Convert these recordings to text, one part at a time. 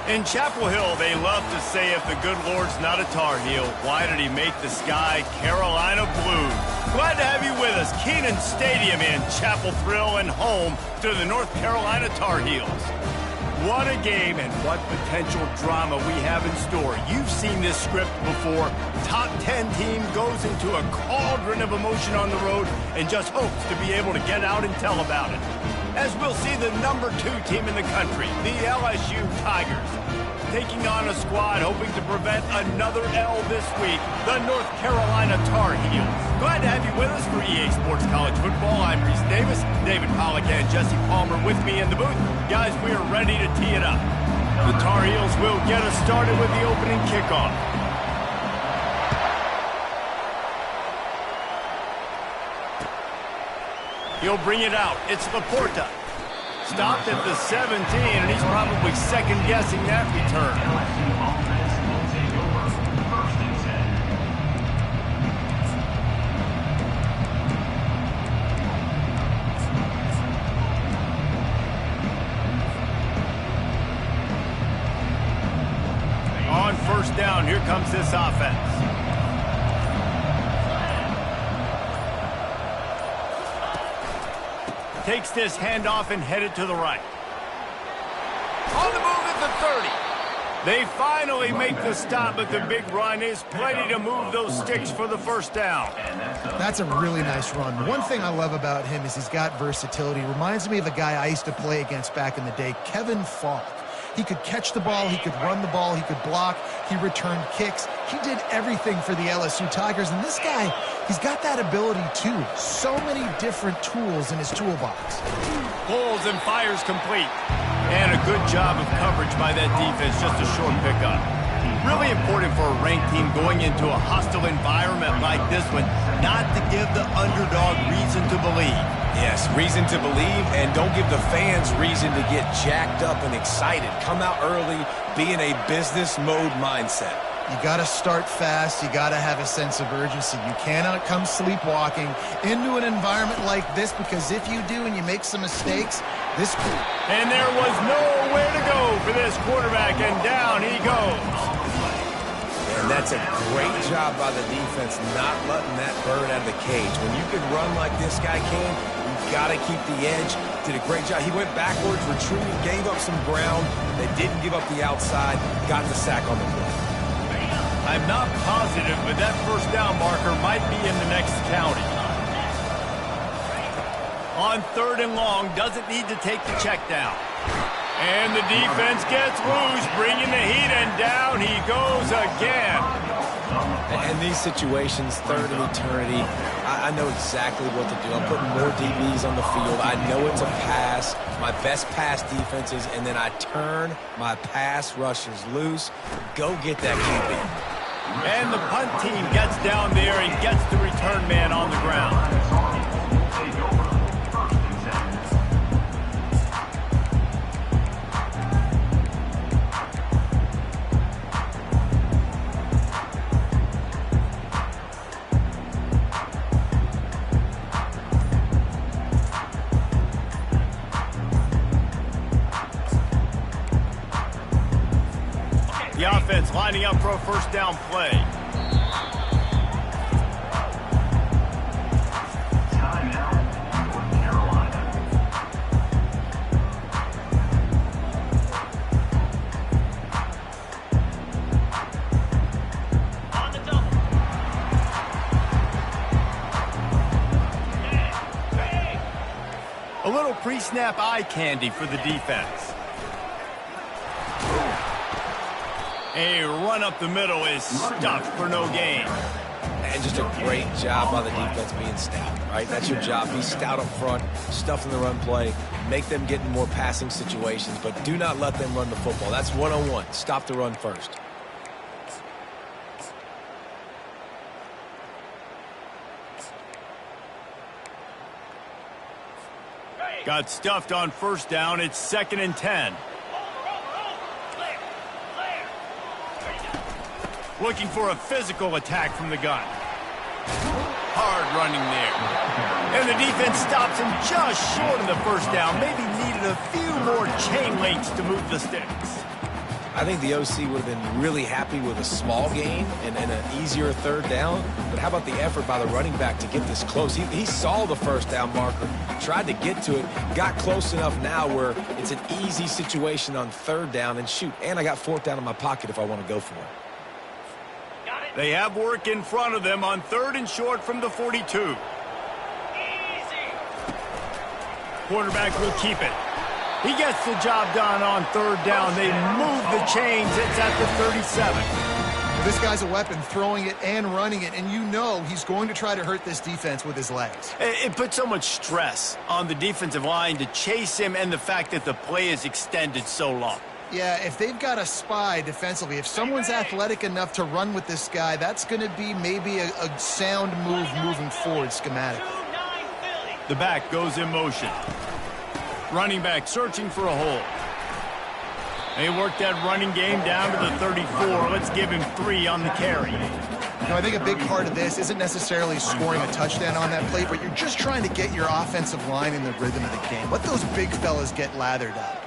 In Chapel Hill, they love to say if the good Lord's not a Tar Heel, why did he make the sky Carolina blue? Glad to have you with us. Kenan Stadium in Chapel Thrill and home to the North Carolina Tar Heels. What a game and what potential drama we have in store. You've seen this script before. Top 10 team goes into a cauldron of emotion on the road and just hopes to be able to get out and tell about it. As we'll see the number 2 team in the country, the LSU Tigers, taking on a squad hoping to prevent another L this week, the North Carolina Tar Heels. Glad to have you with us for EA Sports College Football. I'm Reese Davis, David Pollack and Jesse Palmer with me in the booth. Guys, we are ready to tee it up. The Tar Heels will get us started with the opening kickoff. He'll bring it out. It's Laporta. Stopped at the 17, and he's probably second-guessing that return. On first down, here comes this offense. Takes this handoff and headed to the right. On the move at the 30. They finally make the stop, but the big run is plenty to move those sticks for the first down. That's a really nice run. One thing I love about him is he's got versatility. Reminds me of a guy I used to play against back in the day, Kevin Falk. He could catch the ball, he could run the ball, he could block, he returned kicks. He did everything for the LSU Tigers, and this guy, he's got that ability too. So many different tools in his toolbox. Pulls and fires complete. And a good job of coverage by that defense, just a short pickup. Really important for a ranked team going into a hostile environment like this one, not to give the underdog reason to believe. Yes, reason to believe, and don't give the fans reason to get jacked up and excited. Come out early, be in a business mode mindset. You got to start fast. You got to have a sense of urgency. You cannot come sleepwalking into an environment like this, because if you do and you make some mistakes, this could. And there was nowhere to go for this quarterback, and down he goes. And that's a great job by the defense not letting that bird out of the cage. When you can run like this guy can, you've got to keep the edge. Did a great job. He went backwards, retreated, gave up some ground. They didn't give up the outside, got the sack on the play. I'm not positive, but that first down marker might be in the next county. On third and long, doesn't need to take the check down. And the defense gets loose, bringing the heat, and down he goes again. In these situations, third and eternity, I know exactly what to do. I'm putting more DBs on the field. I know it's a pass, my best pass defenses, and then I turn my pass rushers loose. Go get that QB. And the punt team gets down there and gets the return man on the ground. The offense lining up for a first down play. A little pre-snap eye candy for the defense. A run up the middle is stuffed for no gain. And just a great job by the defense being stout, right? That's your job. Be stout up front, stuff in the run play, make them get in more passing situations, but do not let them run the football. That's one-on-one. Stop the run first. Got stuffed on first down. It's 2nd and 10. Looking for a physical attack from the gun. Hard running there. And the defense stops him just short of the first down. Maybe needed a few more chain links to move the sticks. I think the OC would have been really happy with a small gain and an easier third down. But how about the effort by the running back to get this close? He saw the first down marker, tried to get to it, got close enough now where it's an easy situation on third down. And shoot, and I got fourth down in my pocket if I want to go for it. They have work in front of them on 3rd and short from the 42. Quarterback will keep it. He gets the job done on 3rd down. They move the chains. It's at the 37. This guy's a weapon, throwing it and running it, and you know he's going to try to hurt this defense with his legs. It puts so much stress on the defensive line to chase him and the fact that the play is extended so long. Yeah, if they've got a spy defensively, if someone's athletic enough to run with this guy, that's going to be maybe a sound move moving forward schematically. The back goes in motion. Running back searching for a hole. They work that running game down to the 34. Let's give him 3 on the carry. You know, I think a big part of this isn't necessarily scoring a touchdown on that play, but you're just trying to get your offensive line in the rhythm of the game. Let those big fellas get lathered up.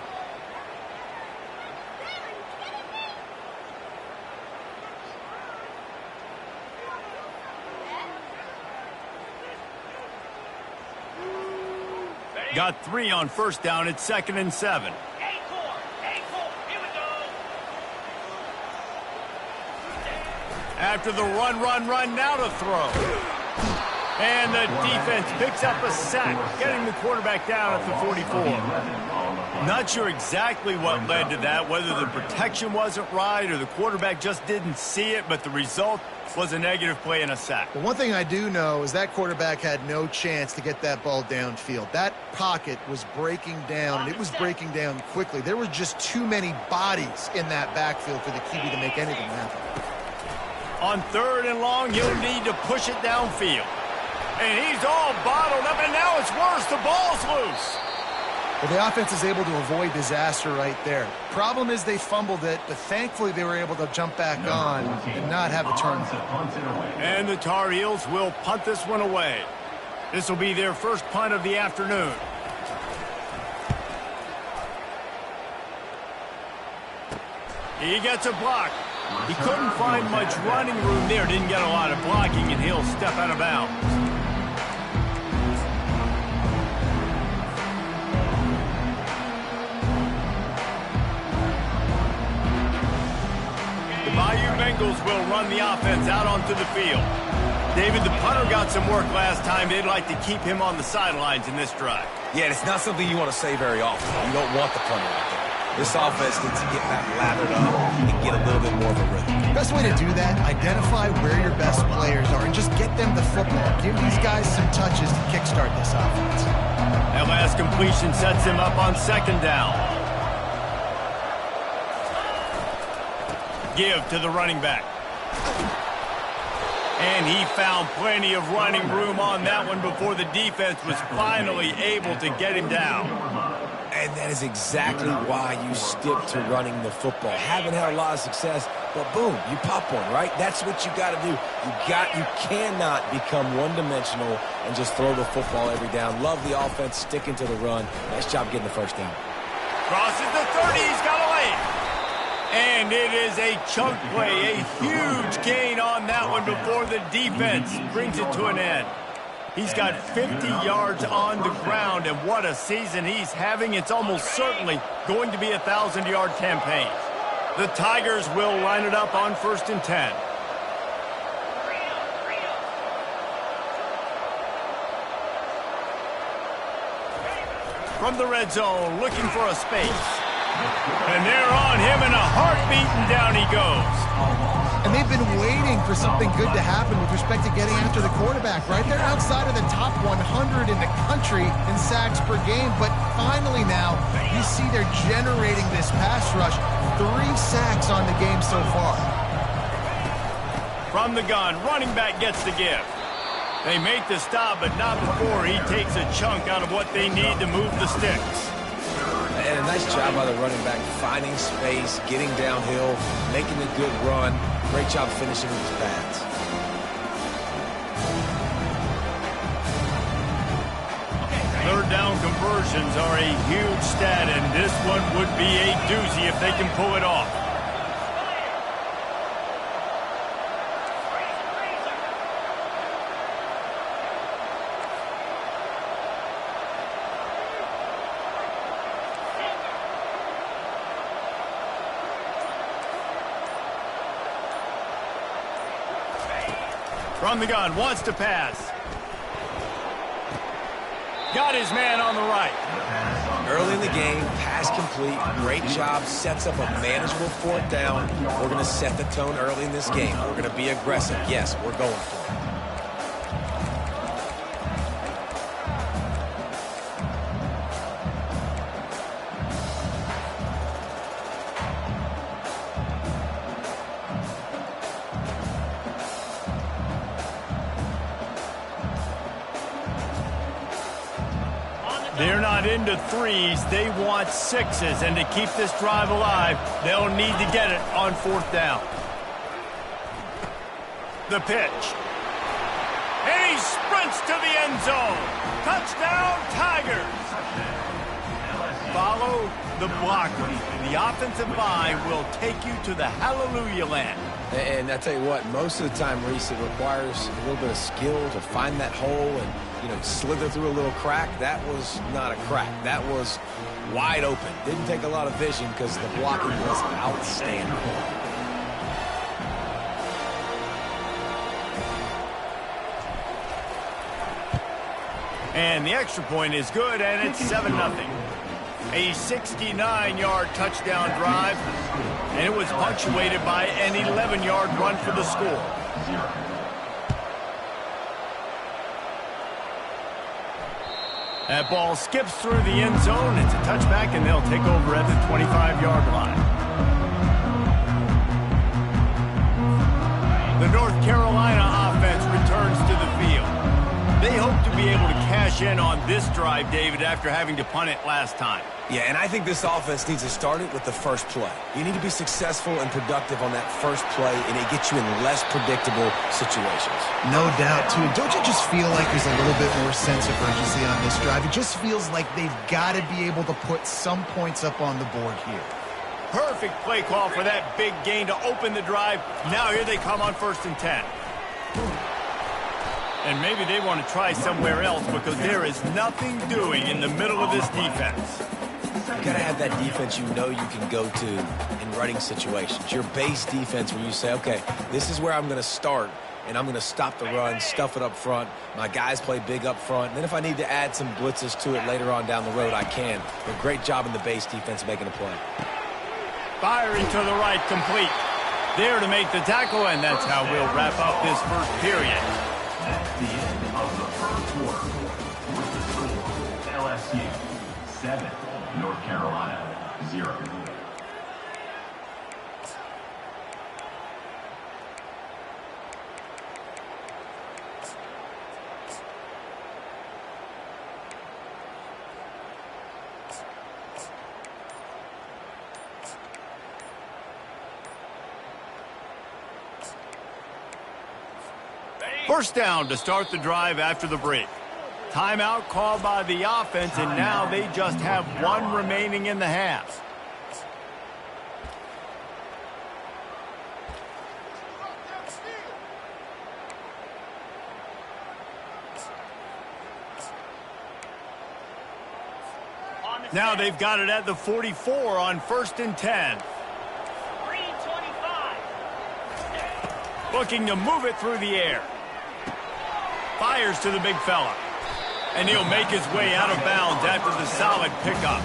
Got 3 on first down. It's 2nd and 7. After the run, now to throw. And the defense picks up a sack, getting the quarterback down at the 44. Not sure exactly what led to that, whether the protection wasn't right or the quarterback just didn't see it, but the result was a negative play and a sack. But one thing I do know is that quarterback had no chance to get that ball downfield. That pocket was breaking down, and it was breaking down quickly. There were just too many bodies in that backfield for the QB to make anything happen. On 3rd and long, he'll need to push it downfield. And he's all bottled up, and now it's worse. The ball's loose. Well, the offense is able to avoid disaster right there. Problem is they fumbled it, but thankfully they were able to jump back on and not have a turnover. And the Tar Heels will punt this one away. This will be their first punt of the afternoon. He gets a block. He couldn't find much running room there. Didn't get a lot of blocking, and he'll step out of bounds. The Bayou Bengals will run the offense out onto the field. David, the punter got some work last time. They'd like to keep him on the sidelines in this drive. Yeah, it's not something you want to say very often. You don't want the punter out there. This offense needs to get back lathered up and get a little bit more of a rhythm. Best way to do that, identify where your best players are and just get them the football. Give these guys some touches to kickstart this offense. That last completion sets him up on 2nd down. Give to the running back. And he found plenty of running room on that one before the defense was finally able to get him down. And that is exactly why you stick to running the football. Haven't had a lot of success, but boom, you pop one, right? That's what you got to do. You cannot become one-dimensional and just throw the football every down. Love the offense, sticking to the run. Nice job getting the first down. Crosses the 30, he's got a lane. And it is a chunk play, a huge gain on that one before the defense brings it to an end. He's got 50 yards on the ground, and what a season he's having. It's almost certainly going to be a 1,000-yard campaign. The Tigers will line it up on 1st and 10. From the red zone, looking for a space. And they're on him in a heartbeat, and down he goes. And they've been waiting for something good to happen with respect to getting after the quarterback, right? They're outside of the top 100 in the country in sacks per game, but finally now you see they're generating this pass rush. 3 sacks on the game so far. From the gun, running back gets the give. They make the stop, but not before he takes a chunk out of what they need to move the sticks. And a nice job by the running back, finding space, getting downhill, making a good run. Great job finishing with his pads. Third down conversions are a huge stat, and this one would be a doozy if they can pull it off. From the gun, wants to pass. Got his man on the right. Early in the game, pass complete. Great job. Sets up a manageable 4th down. We're going to set the tone early in this game. We're going to be aggressive. Yes, we're going for it. They're not into 3s, they want 6s, and to keep this drive alive, they'll need to get it on 4th down. The pitch. And he sprints to the end zone. Touchdown, Tigers. Follow the blocker. The offensive line will take you to the hallelujah land. And I tell you what, most of the time, Reese, it requires a little bit of skill to find that hole and, slither through a little crack. That was not a crack. That was wide open. Didn't take a lot of vision because the blocking was outstanding. And the extra point is good, and it's 7-0. A 69-yard touchdown drive, and it was punctuated by an 11-yard run for the score. That ball skips through the end zone. It's a touchback, and they'll take over at the 25-yard line. The North Carolina offense returns to the field. They hope to be able to cash in on this drive, David, after having to punt it last time. Yeah, and I think this offense needs to start it with the first play. You need to be successful and productive on that first play, and it gets you in less predictable situations. No doubt, too. Don't you just feel like there's a little bit more sense of urgency on this drive? It just feels like they've got to be able to put some points up on the board here. Perfect play call for that big gain to open the drive. Now here they come on 1st and 10. And maybe they want to try somewhere else because there is nothing doing in the middle of this defense. You got to have that defense you can go to in running situations. Your base defense where you say, okay, this is where I'm going to start, and I'm going to stop the run, stuff it up front. My guys play big up front. And then if I need to add some blitzes to it later on down the road, I can. But great job in the base defense making a play. Firing to the right, complete. There to make the tackle, and that's how we'll wrap up this first period. At the end of the first quarter, with the score, LSU 7, North Carolina 0. First down to start the drive after the break. Timeout called by the offense, and now they just have one remaining in the half. Now they've got it at the 44 on 1st and 10. Looking to move it through the air. Fires to the big fella. And he'll make his way out of bounds after the solid pickup.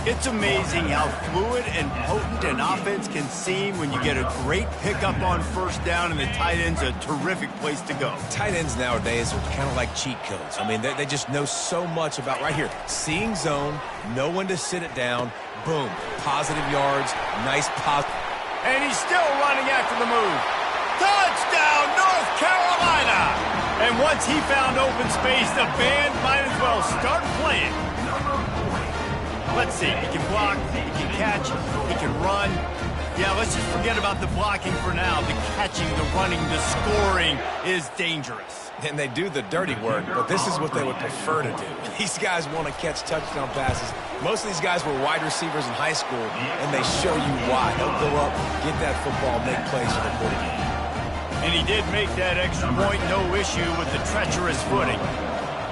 It's amazing how fluid and potent an offense can seem when you get a great pickup on 1st down, and the tight end's a terrific place to go. Tight ends nowadays are kind of like cheat codes. I mean, they just know so much about right here. Seeing zone, know when to sit it down, boom, positive yards, nice pop. And he's still running after the move. Touchdown, North Carolina! And once he found open space, the band might as well start playing. Let's see, he can block, he can catch, he can run. Yeah, let's just forget about the blocking for now. The catching, the running, the scoring is dangerous. And they do the dirty work, but this is what they would prefer to do. These guys want to catch touchdown passes. Most of these guys were wide receivers in high school, and they show you why. They'll go up, get that football, make plays for the quarterback. And he did make that extra point, no issue with the treacherous footing.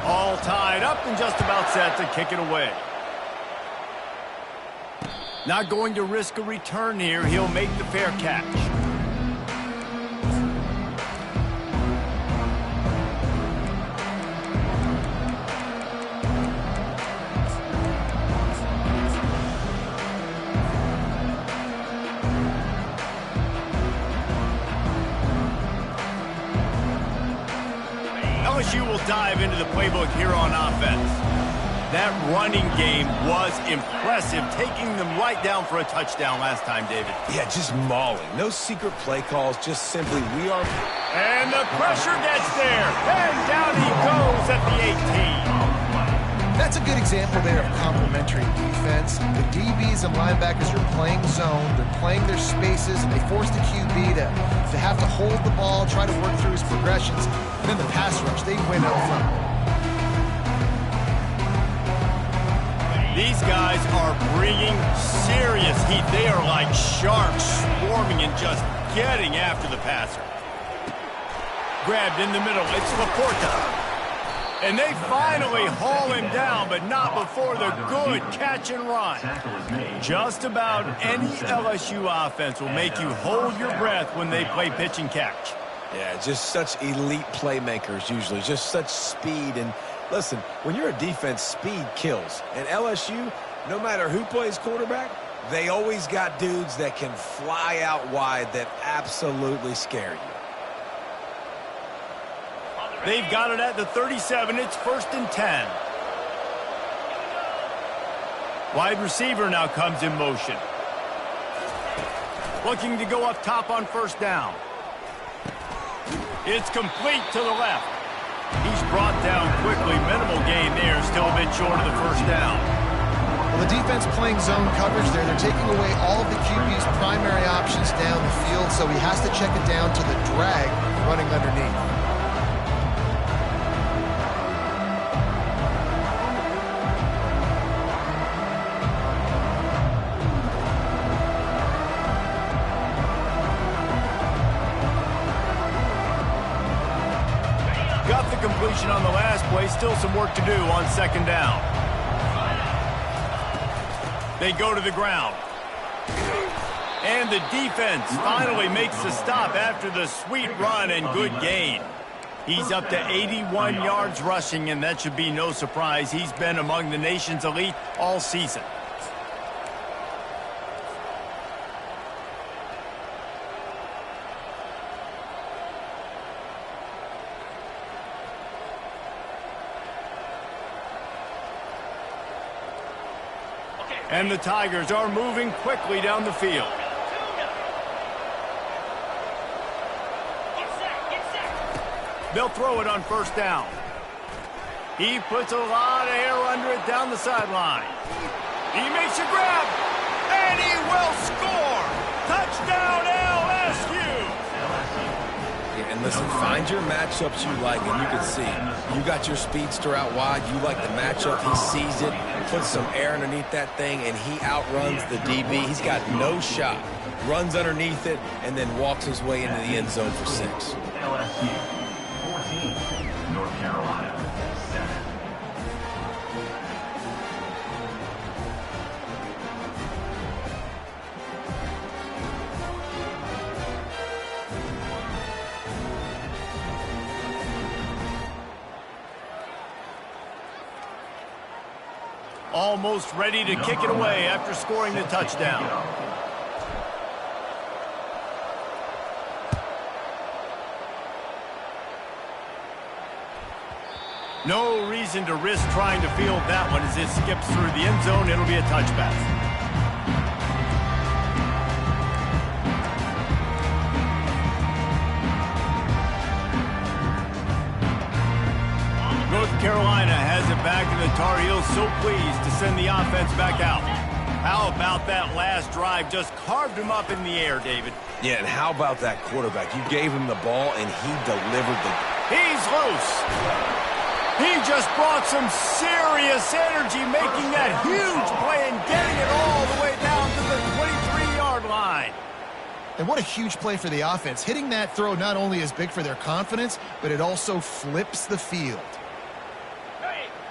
All tied up and just about set to kick it away. Not going to risk a return here. He'll make the fair catch. LSU will dive into the playbook here on offense. That running game was impressive, taking them right down for a touchdown last time, David. Yeah, just mauling. No secret play calls, just simply we are... And the pressure gets there, and down he goes at the 18. That's a good example there of complementary defense. The DBs and linebackers are playing zone, they're playing their spaces, and they force the QB to have to hold the ball, try to work through his progressions. And then the pass rush, they win up front. These guys are bringing serious heat. They are like sharks swarming and just getting after the passer. Grabbed in the middle, it's Laporta. And they finally haul him down, but not before the good catch and run. Just about any LSU offense will make you hold your breath when they play pitch and catch. Yeah, just such elite playmakers usually, just such speed. And listen, when you're a defense, speed kills. And LSU, no matter who plays quarterback, they always got dudes that can fly out wide that absolutely scare you. They've got it at the 37. It's 1st and 10. Wide receiver now comes in motion. Looking to go up top on 1st down. It's complete to the left. He's brought down quickly. Minimal gain there. Still a bit short of the 1st down. Well, the defense playing zone coverage there. They're taking away all of the QB's primary options down the field, so he has to check it down to the drag running underneath. Got the completion on the last play. Still some work to do on 2nd down. They go to the ground. And the defense finally makes the stop after the sweet run and good gain. He's up to 81 yards rushing, and that should be no surprise. He's been among the nation's elite all season. And the Tigers are moving quickly down the field. They'll throw it on 1st down. He puts a lot of air under it down the sideline. He makes a grab, and he will score. Touchdown, LSU. Yeah, and listen, find your matchups you like, and you can see. You got your speedster out wide. You like the matchup. He sees it, puts some air underneath that thing, and he outruns the DB. He's got no shot. Runs underneath it, and then walks his way into the end zone for 6. LSU 14, North Carolina 7. Almost ready to kick it away after scoring the touchdown. No reason to risk trying to field that one as it skips through the end zone. It'll be a touchback. North Carolina has it back, and the Tar Heels so pleased to send the offense back out. How about that last drive? Just carved him up in the air, David. Yeah, and how about that quarterback? You gave him the ball, and he delivered the... He's loose. He just brought some serious energy, making that huge play and getting it all the way down to the 23-yard line. And what a huge play for the offense. Hitting that throw not only is big for their confidence, but it also flips the field.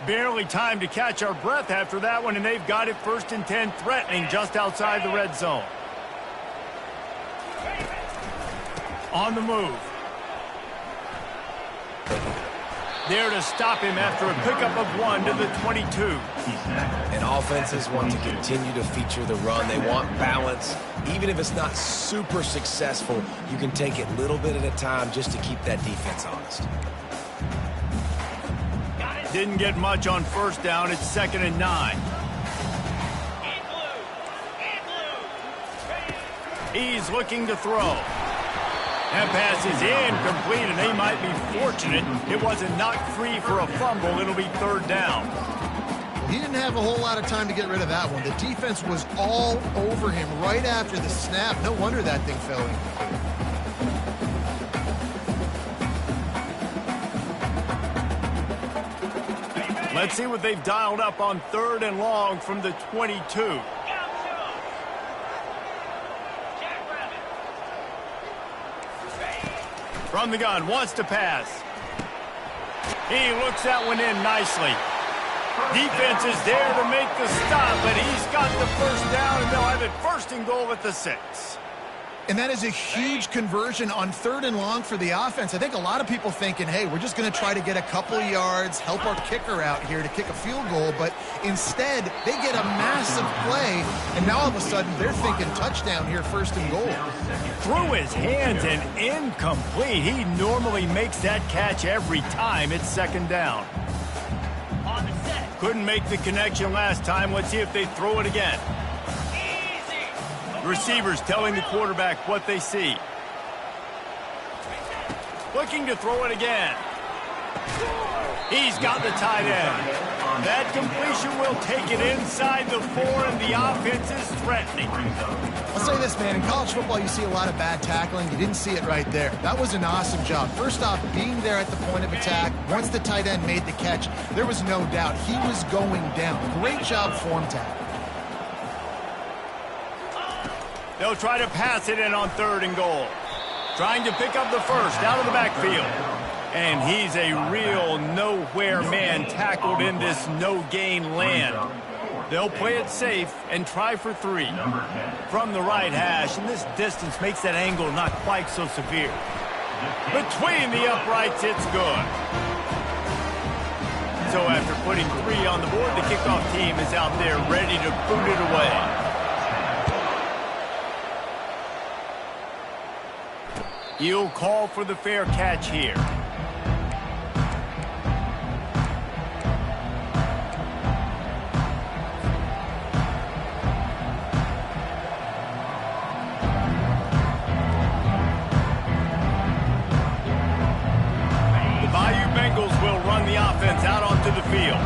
Barely time to catch our breath after that one, and they've got it 1st and 10, threatening just outside the red zone. On the move. There to stop him after a pickup of 1 to the 22. And offenses want to continue to feature the run. They want balance. Even if it's not super successful, you can take it a little bit at a time just to keep that defense honest. Didn't get much on first down. It's 2nd and 9. He's looking to throw. That pass is incomplete, and they might be fortunate it wasn't knocked free for a fumble. It'll be 3rd down. Well, he didn't have a whole lot of time to get rid of that one. The defense was all over him right after the snap. No wonder that thing fell incomplete. Let's see what they've dialed up on 3rd and long from the 22. From the gun, wants to pass. He looks that one in nicely. Defense is there to make the stop, but he's got the 1st down, and they'll have it 1st and goal at the 6. And that is a huge conversion on 3rd and long for the offense. I think a lot of people thinking, hey, we're just going to try to get a couple of yards, help our kicker out here to kick a field goal. But instead, they get a massive play, and now all of a sudden they're thinking touchdown here, 1st and goal. Through his hands and incomplete. He normally makes that catch every time. It's 2nd down. Couldn't make the connection last time. Let's see if they throw it again. Receivers telling the quarterback what they see. Looking to throw it again. He's got the tight end. That completion will take it inside the 4, and the offense is threatening. I'll say this, man. In college football, you see a lot of bad tackling. You didn't see it right there. That was an awesome job. First off, being there at the point of attack. Once the tight end made the catch, there was no doubt he was going down. Great job form tackle. They'll try to pass it in on 3rd and goal. Trying to pick up the 1st out of the backfield. And he's a real nowhere man tackled in this no-gain land. They'll play it safe and try for 3. From the right hash, and this distance makes that angle not quite so severe. Between the uprights, it's good. So after putting 3 on the board, the kickoff team is out there ready to boot it away. He'll call for the fair catch here. The Bayou Bengals will run the offense out onto the field.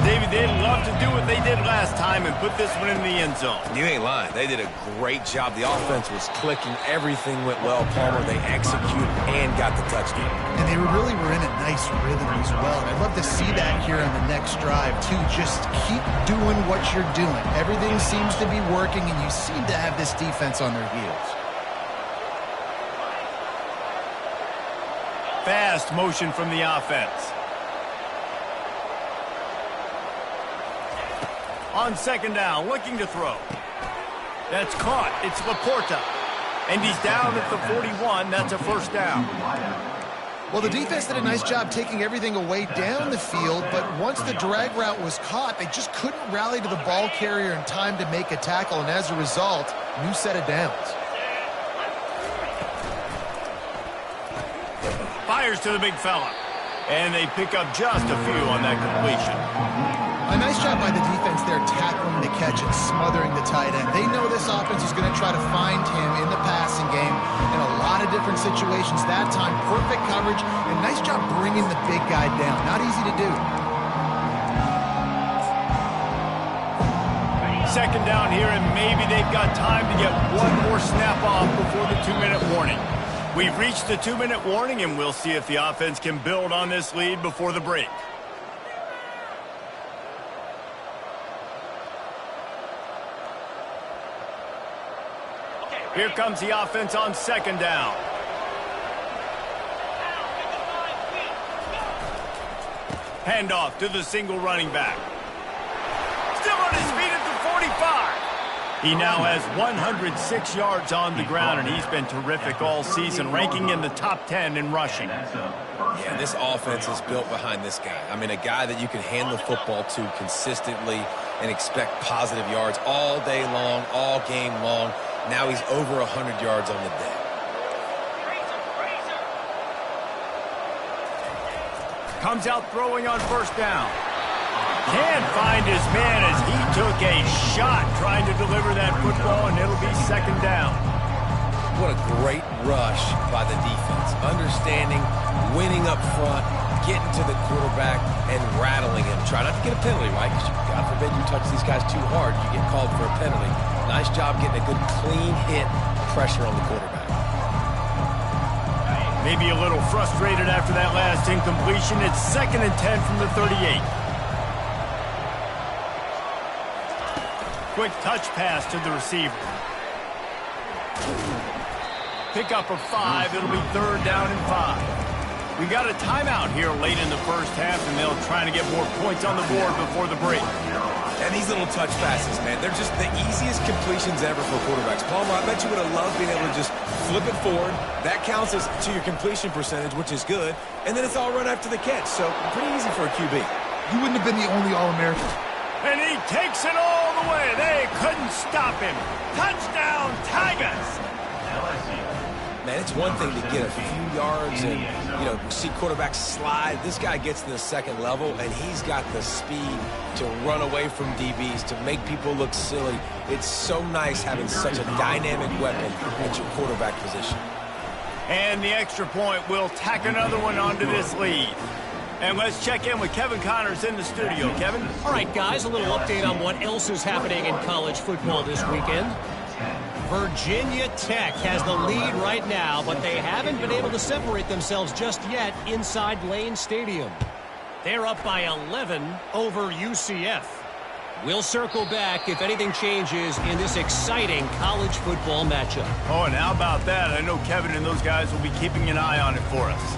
David, they'd love to do what they did last time and put this one in the end zone. You ain't lying. They did a great job. The offense was clicking. Everything went well. Palmer, they executed and got the touchdown. And they really were in a nice rhythm as well. And I'd love to see that here on the next drive, too. Just keep doing what you're doing. Everything seems to be working, and you seem to have this defense on their heels. Fast motion from the offense. On 2nd down, looking to throw. That's caught. It's Laporta. And he's down at the 41. That's a 1st down. Well, the defense did a nice job taking everything away down the field, but once the drag route was caught, they just couldn't rally to the ball carrier in time to make a tackle, and as a result, new set of downs. Fires to the big fella. And they pick up just a few on that completion. A nice job by the defense there tackling the catch and smothering the tight end. They know this offense is going to try to find him in the passing game in a lot of different situations. That time, perfect coverage, and nice job bringing the big guy down. Not easy to do. 2nd down here, and maybe they've got time to get one more snap off before the 2-minute warning. We've reached the 2-minute warning, and we'll see if the offense can build on this lead before the break. Here comes the offense on 2nd down. Handoff to the single running back. Still on his feet at the 45. He now has 106 yards on the ground, and he's been terrific all season, ranking in the top 10 in rushing. Yeah, this offense is built behind this guy. I mean, a guy that you can hand the football to consistently and expect positive yards all day long, all game long. Now he's over 100 yards on the day. Comes out throwing on first down. Can't find his man as he took a shot trying to deliver that football, and it'll be second down. What a great rush by the defense. Understanding, winning up front, getting to the quarterback, and rattling him. Try not to get a penalty, right? Because God forbid you touch these guys too hard, you get called for a penalty. Nice job getting a good clean hit pressure on the quarterback. Maybe a little frustrated after that last incompletion. It's 2nd and 10 from the 38. Quick touch pass to the receiver. Pick up of 5. It'll be 3rd down and 5. We got a timeout here late in the first half, and they'll try to get more points on the board before the break. And these little touch passes, man, they're just the easiest completions ever for quarterbacks. Palmer, I bet you would have loved being able to just flip it forward. That counts as to your completion percentage, which is good. And then it's all run after the catch, so pretty easy for a QB. You wouldn't have been the only All-American. And he takes it all the way. They couldn't stop him. Touchdown, Tigers! Man, it's one thing to get a few yards and, see quarterbacks slide. This guy gets to the second level, and he's got the speed to run away from DBs, to make people look silly. It's so nice having such a dynamic weapon at your quarterback position. And the extra point will tack another one onto this lead. And let's check in with Kevin Connors in the studio. Kevin? All right, guys, a little update on what else is happening in college football this weekend. Virginia Tech has the lead right now, but they haven't been able to separate themselves just yet inside Lane Stadium. They're up by 11 over UCF. We'll circle back if anything changes in this exciting college football matchup. Oh, and how about that? I know Kevin and those guys will be keeping an eye on it for us.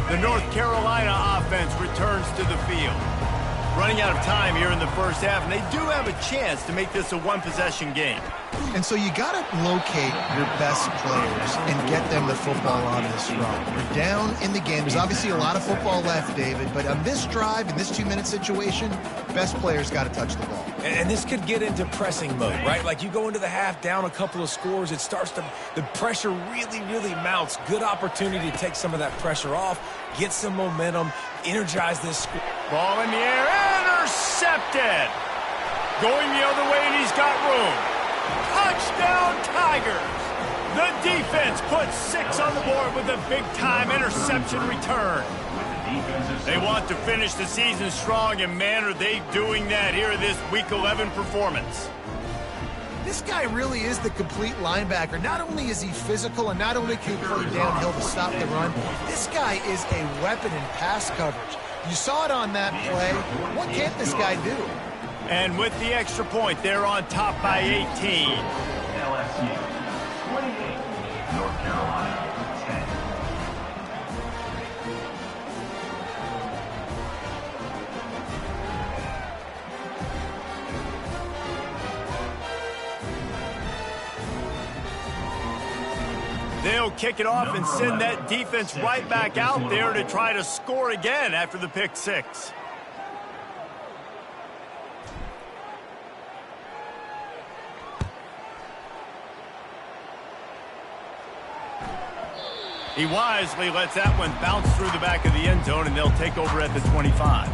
The North Carolina offense returns to the field. Running out of time here in the first half, and they do have a chance to make this a one-possession game. And so you got to locate your best players and get them the football on this run. We're down in the game. There's obviously a lot of football left, David, but on this drive, in this 2-minute situation, best players got to touch the ball. And this could get into pressing mode, right? Like you go into the half down a couple of scores, it starts to, the pressure really, really mounts. Good opportunity to take some of that pressure off, get some momentum, energize this. Ball in the air, intercepted. Going the other way, and he's got room. Touchdown, Tigers. The defense puts 6 on the board with a big-time interception return. They want to finish the season strong, and man, are they doing that here in this Week 11 performance. This guy really is the complete linebacker. Not only is he physical and not only can he play downhill to stop the run, this guy is a weapon in pass coverage. You saw it on that play. What can't this guy do? And with the extra point, they're on top by 18. LSU 28, North Carolina 10. They'll kick it off and send that defense right back out there to try to score again after the pick 6. He wisely lets that one bounce through the back of the end zone, and they'll take over at the 25.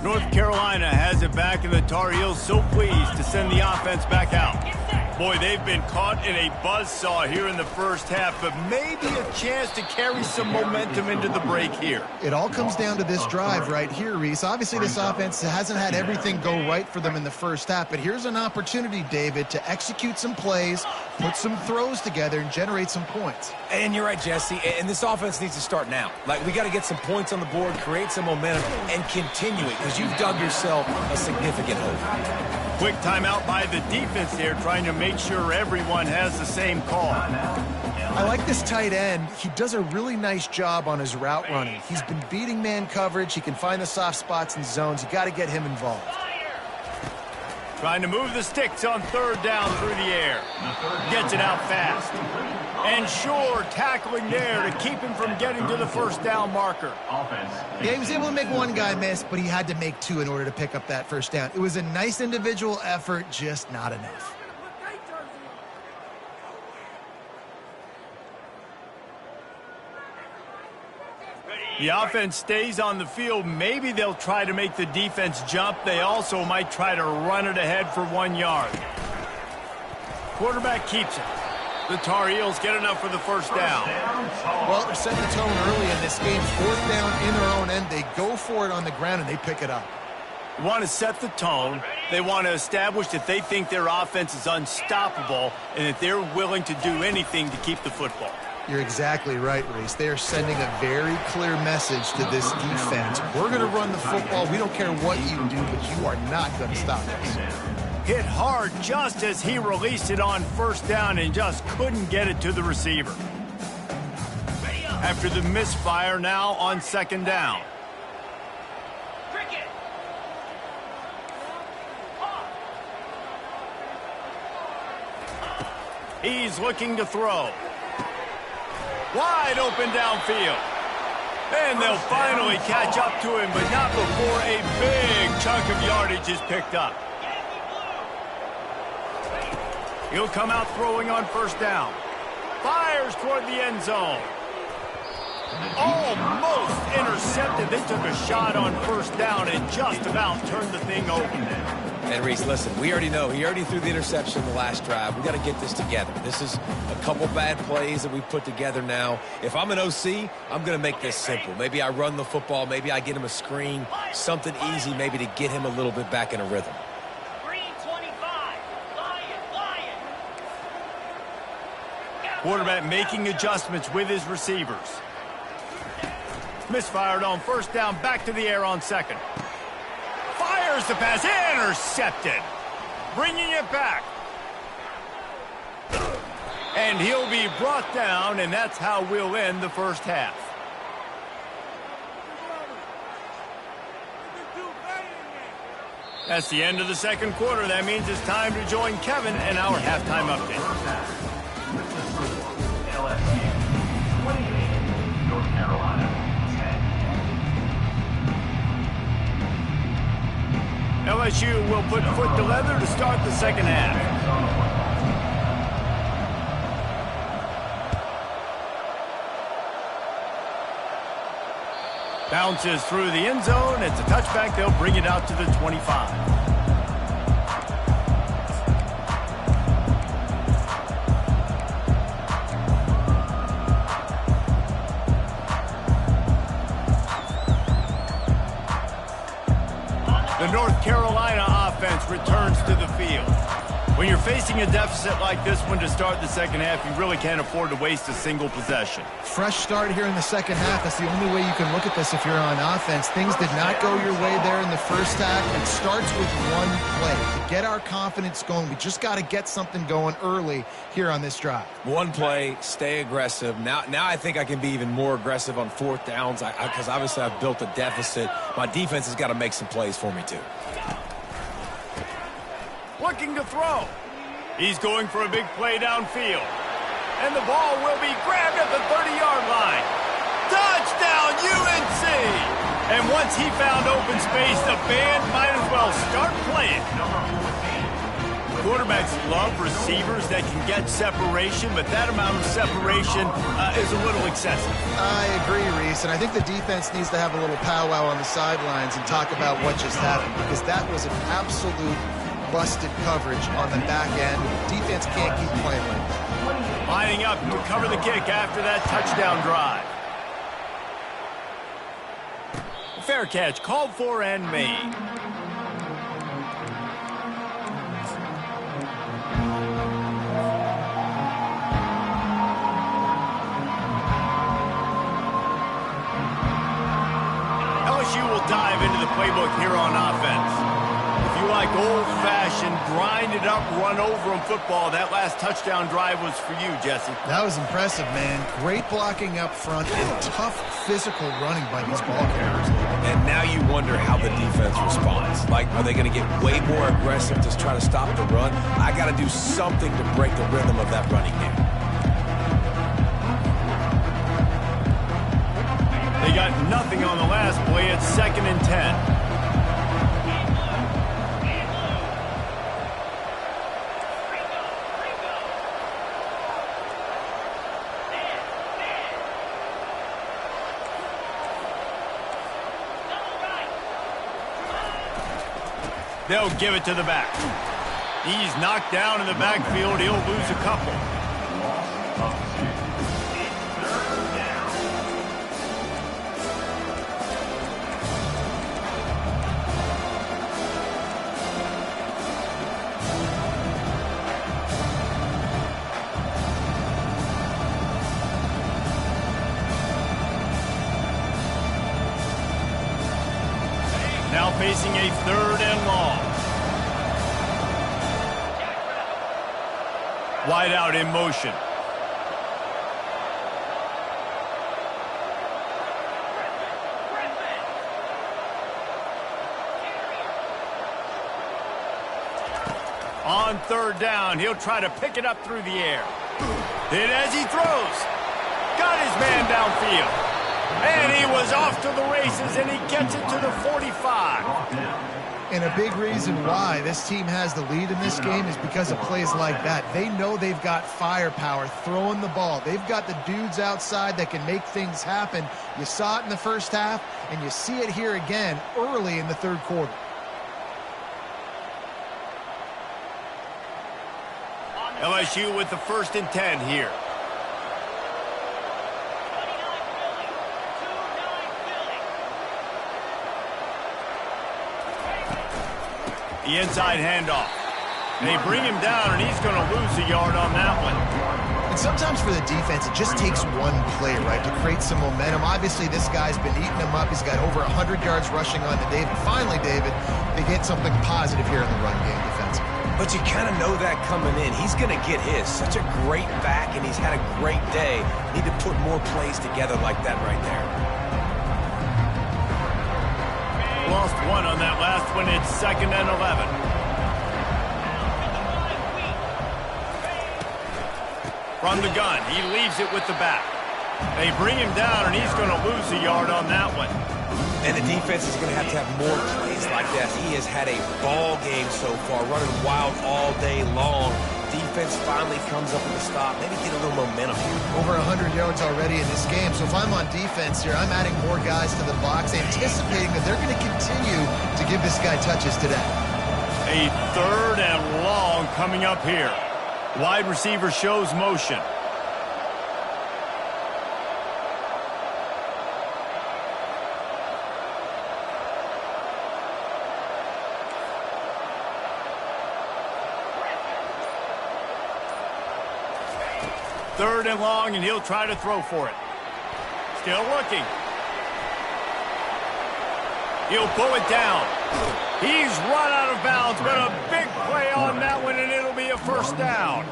North Carolina has it back, and the Tar Heels so pleased to send the offense back out. Boy, they've been caught in a buzzsaw here in the first half, but maybe a chance to carry some momentum into the break here. It all comes down to this drive right here, Reese. Obviously, this offense hasn't had everything go right for them in the first half, but here's an opportunity, David, to execute some plays, put some throws together, and generate some points. And you're right, Jesse, and this offense needs to start now. Like, we got to get some points on the board, create some momentum, and continue it, because you've dug yourself a significant hole. Quick timeout by the defense there, trying to make sure everyone has the same call. I like this tight end. He does a really nice job on his route running. He's been beating man coverage. He can find the soft spots and zones. You got to get him involved. Trying to move the sticks on third down through the air. Gets it out fast. And sure, tackling there to keep him from getting to the first down marker. Yeah, he was able to make one guy miss, but he had to make two in order to pick up that first down. It was a nice individual effort, just not enough. The offense stays on the field. Maybe they'll try to make the defense jump. They also might try to run it ahead for 1 yard. Quarterback keeps it. The Tar Heels get enough for the first down. Well, they're setting the tone early in this game. Fourth down in their own end. They go for it on the ground, and they pick it up. They want to set the tone. They want to establish that they think their offense is unstoppable and that they're willing to do anything to keep the football. You're exactly right, Reese. They are sending a very clear message to this defense. We're going to run the football. We don't care what you do, but you are not going to stop us. Hit hard just as he released it on first down and just couldn't get it to the receiver. After the misfire, now on second down. He's looking to throw. Wide open downfield. And they'll finally catch up to him, but not before a big chunk of yardage is picked up. He'll come out throwing on first down. Fires toward the end zone. Almost intercepted. They took a shot on first down and just about turned the thing over. And Reese, listen, we already know he already threw the interception in the last drive. We got to get this together. This is a couple bad plays that we put together now. If I'm an OC, I'm going to make this simple. Maybe I run the football. Maybe I get him a screen, something easy maybe to get him a little bit back in a rhythm. Quarterback making adjustments with his receivers. Misfired on first down, back to the air on second. Fires the pass, intercepted. Bringing it back. And he'll be brought down, and that's how we'll end the first half. That's the end of the second quarter. That means it's time to join Kevin and our halftime update. LSU 28, North Carolina 10. LSU will put foot to leather to start the second half. Bounces through the end zone. It's a touchback. They'll bring it out to the 25. The North Carolina offense returns to the field. When you're facing a deficit like this one to start the second half, you really can't afford to waste a single possession. Fresh start here in the second half. That's the only way you can look at this if you're on offense. Things did not go your way there in the first half. It starts with one play. To get our confidence going, we just got to get something going early here on this drive. One play, stay aggressive. Now I think I can be even more aggressive on fourth downs because obviously I've built a deficit. My defense has got to make some plays for me too. Looking to throw. He's going for a big play downfield. And the ball will be grabbed at the 30-yard line. Touchdown, UNC! And once he found open space, the band might as well start playing. Quarterbacks love receivers that can get separation, but that amount of separation is a little excessive. I agree, Reese, and I think the defense needs to have a little powwow on the sidelines and talk about what just happened, because that was an absolute busted coverage on the back end. Defense can't keep playing like that. Lining up to cover the kick after that touchdown drive. Fair catch called for and made. LSU will dive into the playbook here on offense. If you like old-fashioned, grind-it-up, run-over-'em football. That last touchdown drive was for you, Jesse. That was impressive, man. Great blocking up front and tough physical running by these ball carriers. And now you wonder how the defense responds. Like, are they going to get way more aggressive to try to stop the run? I got to do something to break the rhythm of that running game. They got nothing on the last play. It's 2nd and 10. They'll give it to the back. He's knocked down in the backfield. He'll lose a couple. Now facing a 3rd and long. Wide out in motion. On 3rd down, he'll try to pick it up through the air. Then as he throws, got his man downfield. And he was off to the races, and he gets it to the 45. And a big reason why this team has the lead in this game is because of plays like that. They know they've got firepower throwing the ball. They've got the dudes outside that can make things happen. You saw it in the first half, and you see it here again early in the 3rd quarter. LSU with the 1st and 10 here. The inside handoff. They bring him down, and he's going to lose a yard on that one. And sometimes for the defense, it just takes one play, right, to create some momentum. Obviously, this guy's been eating them up. He's got over 100 yards rushing on to David. Finally, David, they get something positive here in the run game defensively. But you kind of know that coming in. He's going to get his. Such a great back, and he's had a great day. Need to put more plays together like that right there. Lost one on that last one. It's 2nd and 11. From the gun, he leaves it with the back. They bring him down, and he's going to lose a yard on that one. And the defense is going to have more plays like that. He has had a ball game so far, running wild all day long. Defense finally comes up with a stop. Maybe get a little momentum here. Over 100 yards already in this game. So if I'm on defense here, I'm adding more guys to the box, anticipating that they're going to continue to give this guy touches today. A 3rd and long coming up here. Wide receiver shows motion. Third and long, and he'll try to throw for it. Still looking. He'll pull it down. He's run out of bounds, but a big play on that one, and it'll be a 1st down.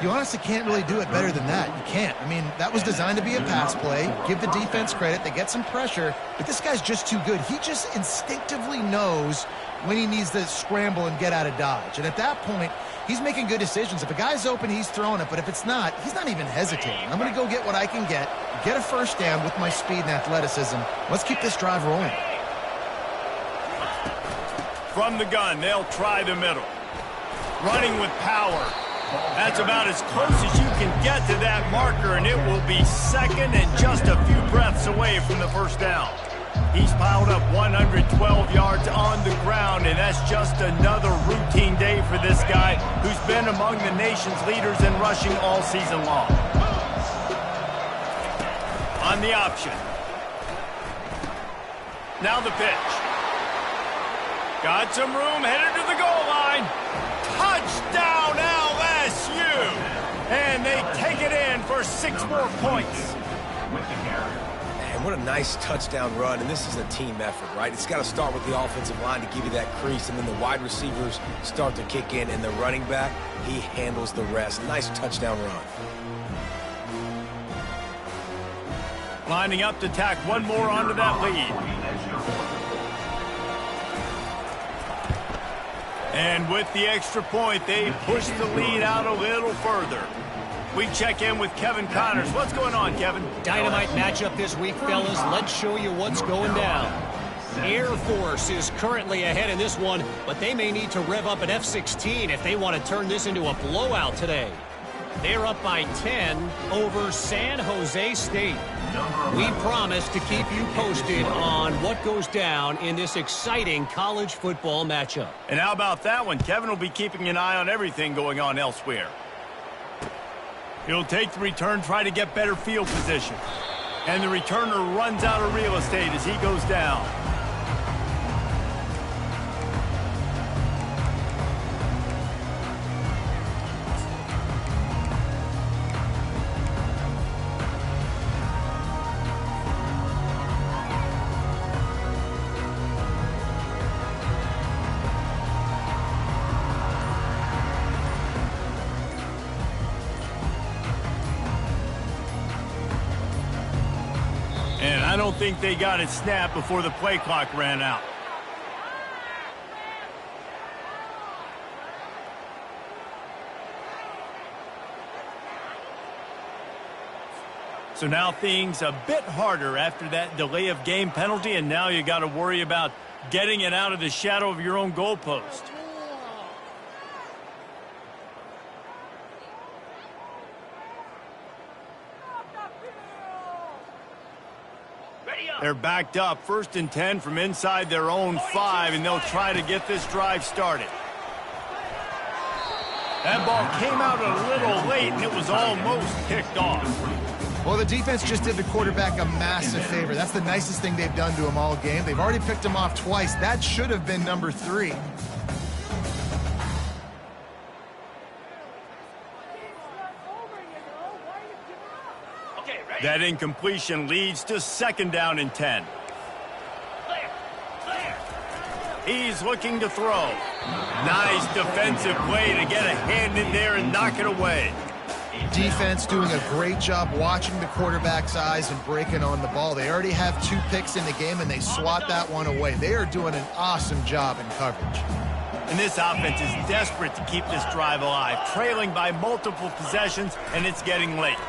You honestly can't really do it better than that. You can't. I mean, that was designed to be a pass play. Give the defense credit. They get some pressure, but this guy's just too good. He just instinctively knows when he needs to scramble and get out of dodge. And at that point, he's making good decisions. If a guy's open, he's throwing it. But if it's not, he's not even hesitating. I'm going to go get what I can get a 1st down with my speed and athleticism. Let's keep this drive rolling. From the gun, they'll try the middle. Running with power. That's about as close as you can get to that marker, and it will be 2nd and just a few breaths away from the 1st down. He's piled up 112 yards on the ground, and that's just another routine day for this guy who's been among the nation's leaders in rushing all season long. On the option. Now the pitch. Got some room, headed to the goal line. Touchdown LSU! And they take it in for 6 more points. And what a nice touchdown run, and this is a team effort, right? It's got to start with the offensive line to give you that crease, and then the wide receivers start to kick in, and the running back, he handles the rest. Nice touchdown run. Lining up to tack one more onto that lead. And with the extra point, they push the lead out a little further. We check in with Kevin Connors. What's going on, Kevin? Dynamite matchup this week, fellas. Let's show you what's going down. Air Force is currently ahead in this one, but they may need to rev up an F-16 if they want to turn this into a blowout today. They're up by 10 over San Jose State. We promise to keep you posted on what goes down in this exciting college football matchup. And how about that one? Kevin will be keeping an eye on everything going on elsewhere. He'll take the return, try to get better field position. And the returner runs out of real estate as he goes down. And I don't think they got it snapped before the play clock ran out. So now things a bit harder after that delay of game penalty, and now you got to worry about getting it out of the shadow of your own goalpost. They're backed up, 1st and 10 from inside their own 5, and they'll try to get this drive started. That ball came out a little late, and it was almost picked off. Well, the defense just did the quarterback a massive favor. That's the nicest thing they've done to him all game. They've already picked him off twice. That should have been number 3. That incompletion leads to 2nd down and 10. He's looking to throw. Nice defensive play to get a hand in there and knock it away. Defense doing a great job watching the quarterback's eyes and breaking on the ball. They already have 2 picks in the game, and they swat that one away. They are doing an awesome job in coverage. And this offense is desperate to keep this drive alive, trailing by multiple possessions, and it's getting late.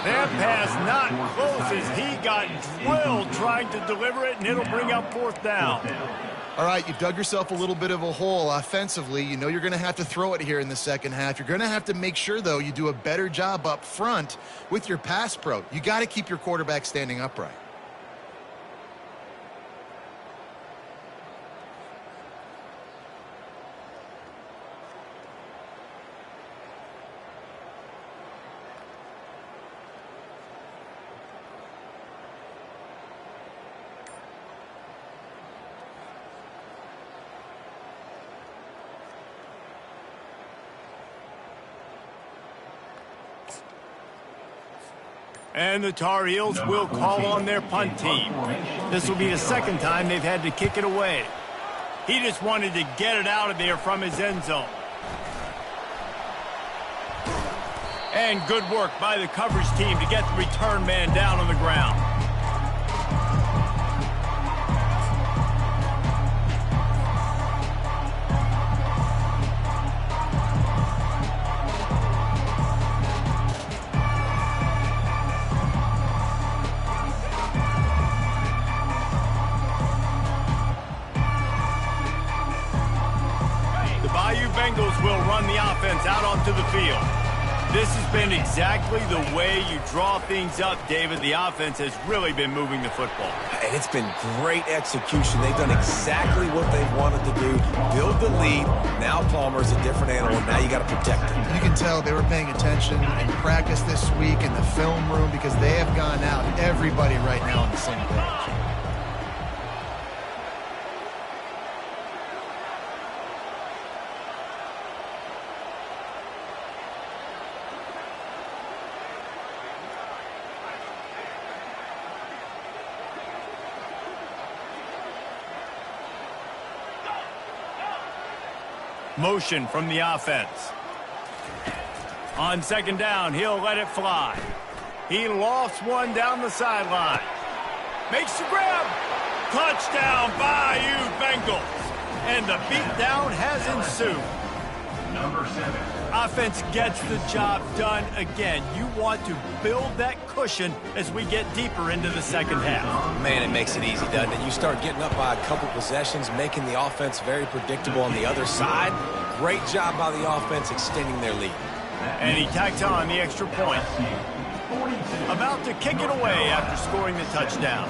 That pass not close as he got drilled trying to deliver it, and it'll bring up 4th down. All right, you dug yourself a little bit of a hole offensively. You know you're going to have to throw it here in the second half. You're going to have to make sure, though, you do a better job up front with your pass pro. You got to keep your quarterback standing upright. And the Tar Heels will call on their punt team. This will be the 2nd time they've had to kick it away. He just wanted to get it out of there from his end zone. And good work by the coverage team to get the return man down on the ground. Bengals will run the offense out onto the field. This has been exactly the way you draw things up, David. The offense has really been moving the football. And it's been great execution. They've done exactly what they wanted to do. Build the lead. Now Palmer's a different animal. Now you got to protect him. You can tell they were paying attention in practice this week in the film room because they have gone out. Everybody right now on the same page. Motion from the offense. On second down, he'll let it fly. He lofts one down the sideline. Makes the grab. Touchdown, Bayou Bengals. And the beatdown has ensued. Number 7. Offense gets the job done again. You want to build that cushion as we get deeper into the second half. Man, it makes it easy, doesn't it? You start getting up by a couple possessions, making the offense very predictable on the other side. Great job by the offense extending their lead. And he tacks on the extra point. About to kick it away after scoring the touchdown.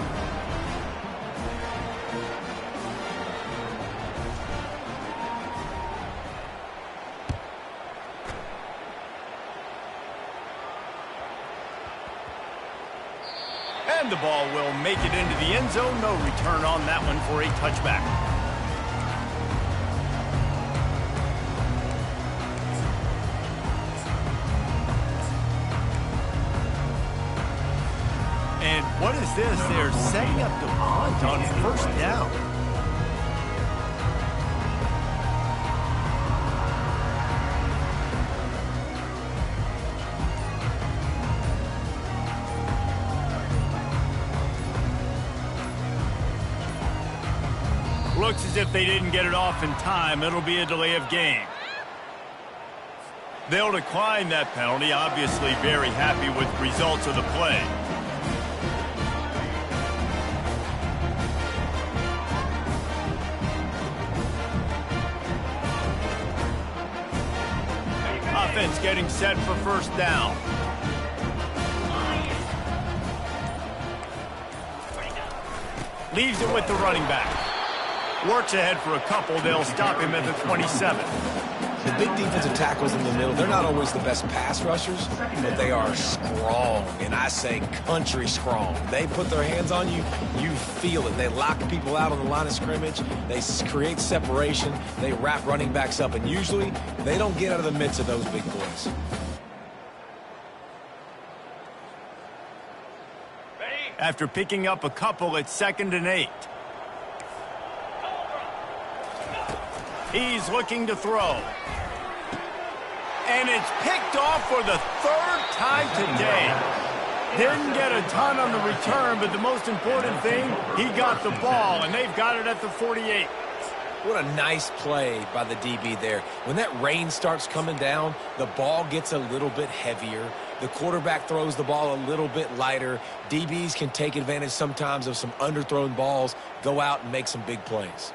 And the ball will make it into the end zone. No return on that one for a touchback. And what is this? They're setting up the punt on first down. Looks as if they didn't get it off in time. It'll be a delay of game. They'll decline that penalty. Obviously very happy with results of the play. Offense getting set for first down. Leaves it with the running back. Works ahead for a couple. They'll stop him at the 27. The big defensive tackles in the middle, they're not always the best pass rushers, but they are strong, and I say country strong. They put their hands on you, you feel it. They lock people out on the line of scrimmage. They create separation. They wrap running backs up, and usually they don't get out of the midst of those big boys. After picking up a couple, it's 2nd and 8. He's looking to throw. And it's picked off for the 3rd time today. Didn't get a ton on the return, but the most important thing, he got the ball, and they've got it at the 48. What a nice play by the DB there. When that rain starts coming down, the ball gets a little bit heavier. The quarterback throws the ball a little bit lighter. DBs can take advantage sometimes of some underthrown balls, go out and make some big plays.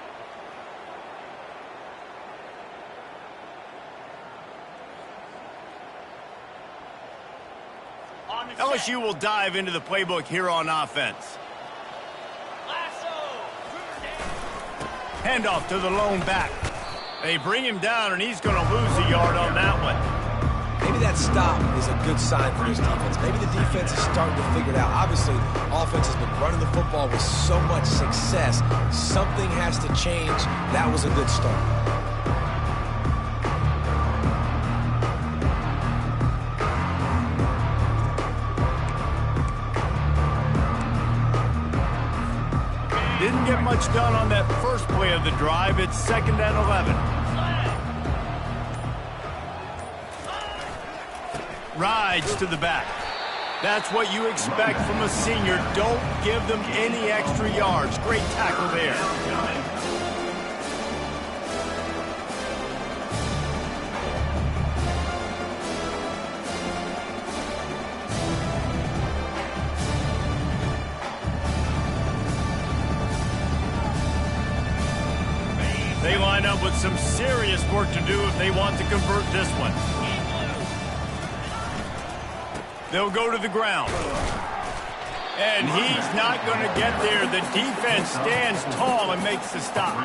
LSU will dive into the playbook here on offense. Handoff to the lone back. They bring him down, and he's going to lose a yard on that one. Maybe that stop is a good sign for this defense. Maybe the defense is starting to figure it out. Obviously, offense has been running the football with so much success. Something has to change. That was a good start. Didn't get much done on that first play of the drive. It's 2nd and 11. Rides to the back. That's what you expect from a senior. Don't give them any extra yards. Great tackle there. They line up with some serious work to do if they want to convert this one. They'll go to the ground. And he's not going to get there. The defense stands tall and makes the stop.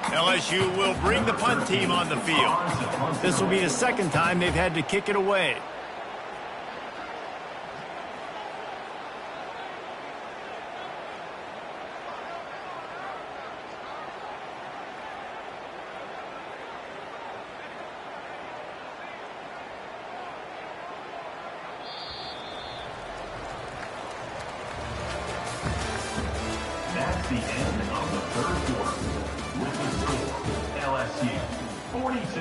LSU will bring the punt team on the field. This will be the 2nd time they've had to kick it away. That's the end of the 3rd quarter. With the score 42,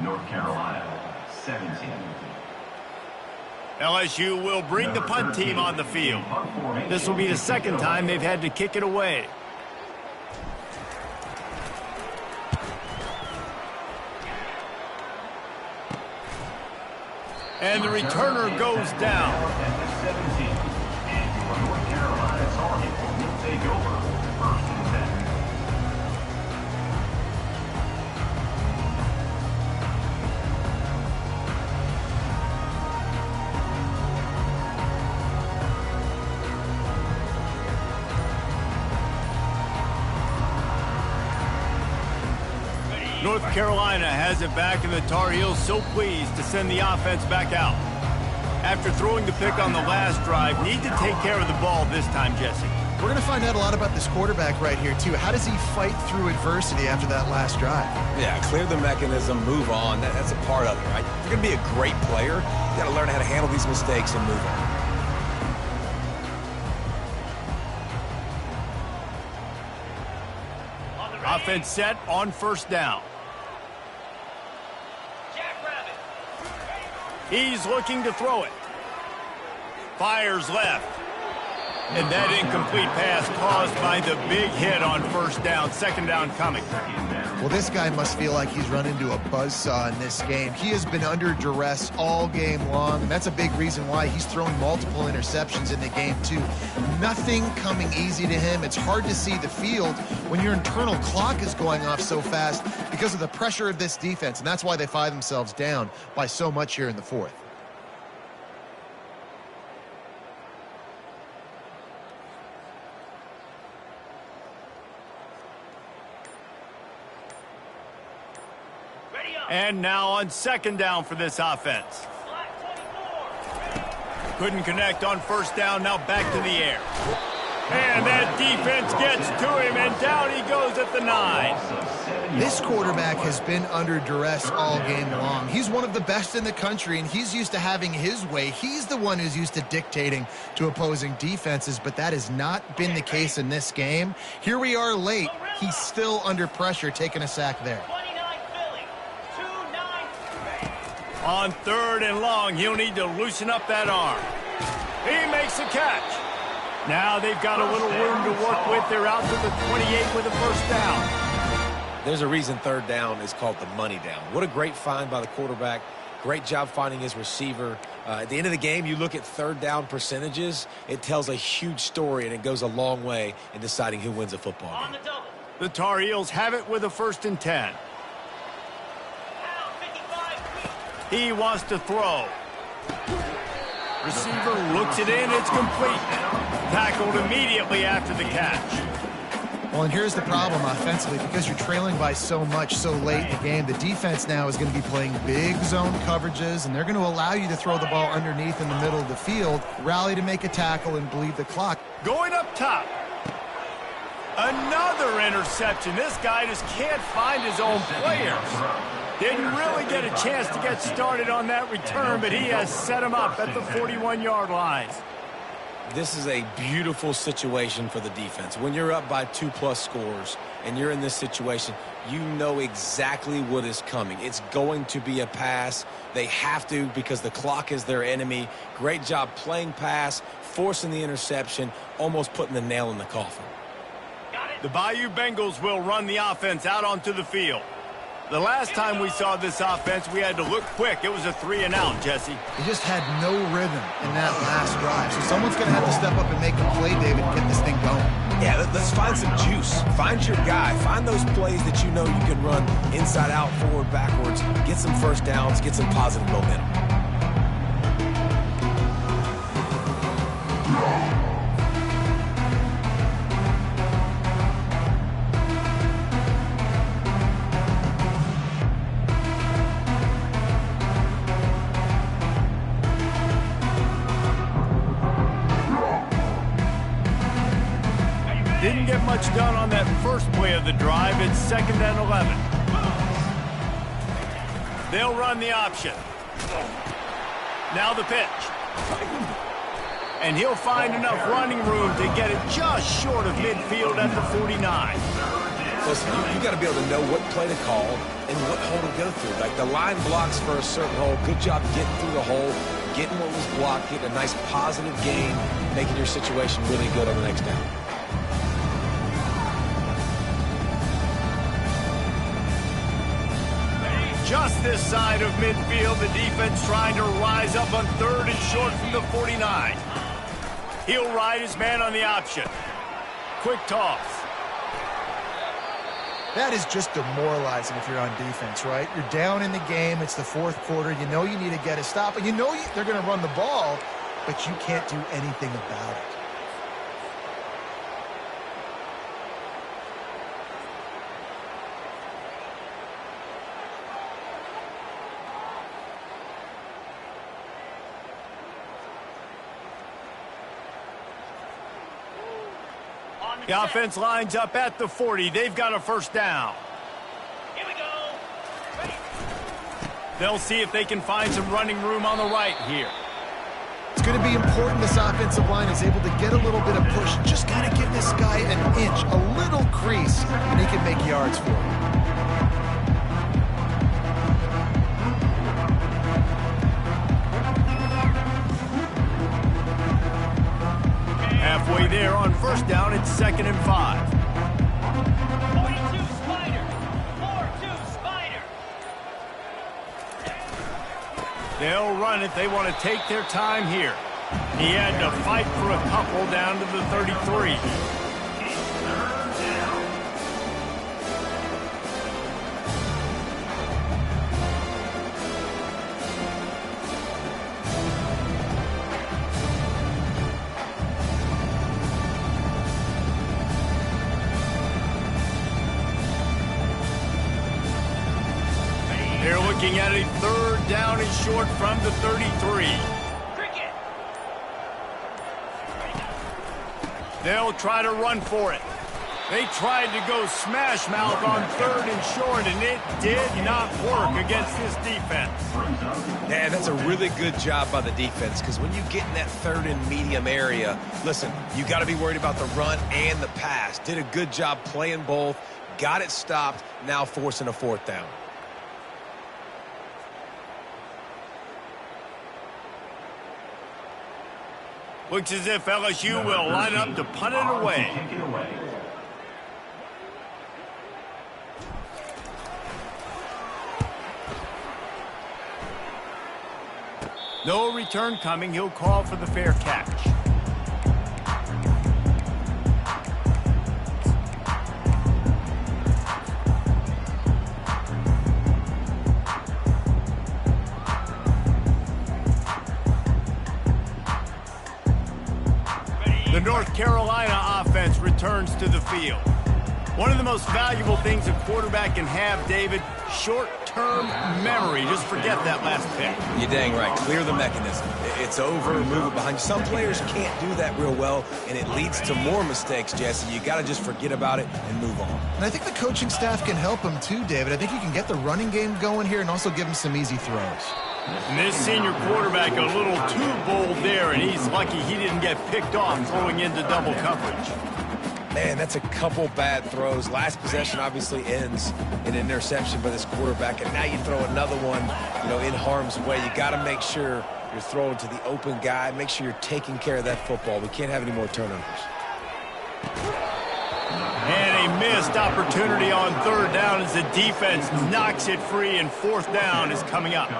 North Carolina, 17. LSU will bring the punt team on the field. This will be the second time they've had to kick it away. And the returner goes down. And your North Carolina target will take over 1st and 10. North Carolina has it back, and the Tar Heels so pleased to send the offense back out. After throwing the pick on the last drive, need to take care of the ball this time, Jesse. We're going to find out a lot about this quarterback right here, too. How does he fight through adversity after that last drive? Yeah, clear the mechanism, move on. That's a part of it, right? If you're going to be a great player, you got to learn how to handle these mistakes and move on. Offense set on 1st down. He's looking to throw it. Fires left. And that incomplete pass caused by the big hit on 1st down. 2nd down coming. Well, this guy must feel like he's run into a buzzsaw in this game. He has been under duress all game long, and that's a big reason why he's thrown multiple interceptions in the game, too. Nothing coming easy to him. It's hard to see the field when your internal clock is going off so fast because of the pressure of this defense, and that's why they find themselves down by so much here in the 4th. And now on 2nd down for this offense. Couldn't connect on 1st down, now back to the air. And that defense gets to him, and down he goes at the 9. This quarterback has been under duress all game long. He's one of the best in the country, and he's used to having his way. He's the one who's used to dictating to opposing defenses, but that has not been the case in this game. Here we are late. He's still under pressure, taking a sack there. On 3rd and long, he'll need to loosen up that arm. He makes a catch. Now they've got a little room to work with. They're out to the 28 with a 1st down. There's a reason 3rd down is called the money down. What a great find by the quarterback. Great job finding his receiver. At the end of the game, you look at 3rd down percentages. It tells a huge story, and it goes a long way in deciding who wins a football game. The Tar Heels have it with a 1st and 10. He wants to throw. Receiver looks it in. It's complete. Tackled immediately after the catch. Well, and here's the problem offensively. Because you're trailing by so much so late in the game, the defense now is going to be playing big zone coverages, and they're going to allow you to throw the ball underneath in the middle of the field, rally to make a tackle, and bleed the clock. Going up top. Another interception. This guy just can't find his own players. Didn't really get a chance to get started on that return, but he has set him up at the 41-yard line. This is a beautiful situation for the defense. When you're up by 2+ scores and you're in this situation, you know exactly what is coming. It's going to be a pass. They have to because the clock is their enemy. Great job playing pass, forcing the interception, almost putting the nail in the coffin. The Bayou Bengals will run the offense out onto the field. The last time we saw this offense, we had to look quick. It was a 3-and-out, Jesse. He just had no rhythm in that last drive. So someone's going to have to step up and make a play, David, and get this thing going. Yeah, let's find some juice. Find your guy. Find those plays that you know you can run inside out, forward, backwards. Get some 1st downs. Get some positive momentum. Didn't get much done on that first play of the drive. It's 2nd and 11. They'll run the option. Now the pitch. And he'll find enough running room to get it just short of midfield at the 49. Listen, you got to be able to know what play to call and what hole to go through. Like the line blocks for a certain hole. Good job getting through the hole, getting what was blocked, getting a nice positive gain, making your situation really good on the next down. Just this side of midfield, the defense trying to rise up on 3rd and short from the 49. He'll ride his man on the option. Quick toss. That is just demoralizing if you're on defense, right? You're down in the game. It's the 4th quarter. You know you need to get a stop, and you know they're going to run the ball, but you can't do anything about it. The offense lines up at the 40. They've got a first down. Here we go. Ready. They'll see if they can find some running room on the right here. It's going to be important this offensive line is able to get a little bit of push. Just got to give this guy an inch, a little crease, and he can make yards for him. Halfway there on first down, it's 2nd and 5. 42 Spider. 4-2 Spider. They'll run it. They want to take their time here. He had to fight for a couple down to the 33. They're looking at a 3rd down and short from the 33. Cricket. They'll try to run for it. They tried to go smash mouth on 3rd and short, and it did not work against this defense. Yeah, that's a really good job by the defense, because when you get in that 3rd and medium area, listen, you got to be worried about the run and the pass. Did a good job playing both, got it stopped, now forcing a 4th down. Looks as if LSU will line up to punt it away. Take it away. No return coming. He'll call for the fair catch. The North Carolina offense returns to the field. One of the most valuable things a quarterback can have, David, short-term memory. Just forget that last pick. You're dang right. Clear the mechanism. It's over, move it behind you. Some players can't do that real well, and it leads to more mistakes, Jesse. You got to just forget about it and move on. And I think the coaching staff can help him too, David. I think you can get the running game going here and also give him some easy throws. And this senior quarterback a little too bold there, and he's lucky he didn't get picked off throwing into double coverage. Man, that's a couple bad throws. Last possession obviously ends in an interception by this quarterback, and now you throw another one, in harm's way. You got to make sure you're throwing to the open guy. Make sure you're taking care of that football. We can't have any more turnovers. And a missed opportunity on 3rd down as the defense knocks it free, and 4th down is coming up.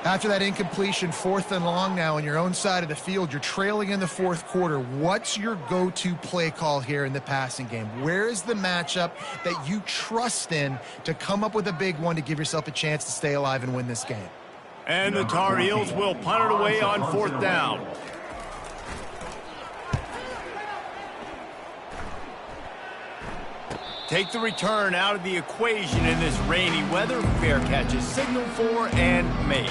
After that incompletion, 4th and long now on your own side of the field, you're trailing in the 4th quarter. What's your go-to play call here in the passing game? Where is the matchup that you trust in to come up with a big one to give yourself a chance to stay alive and win this game? And the Tar Heels will punt it away on 4th down. Take the return out of the equation in this rainy weather. Fair catch is signaled for and made.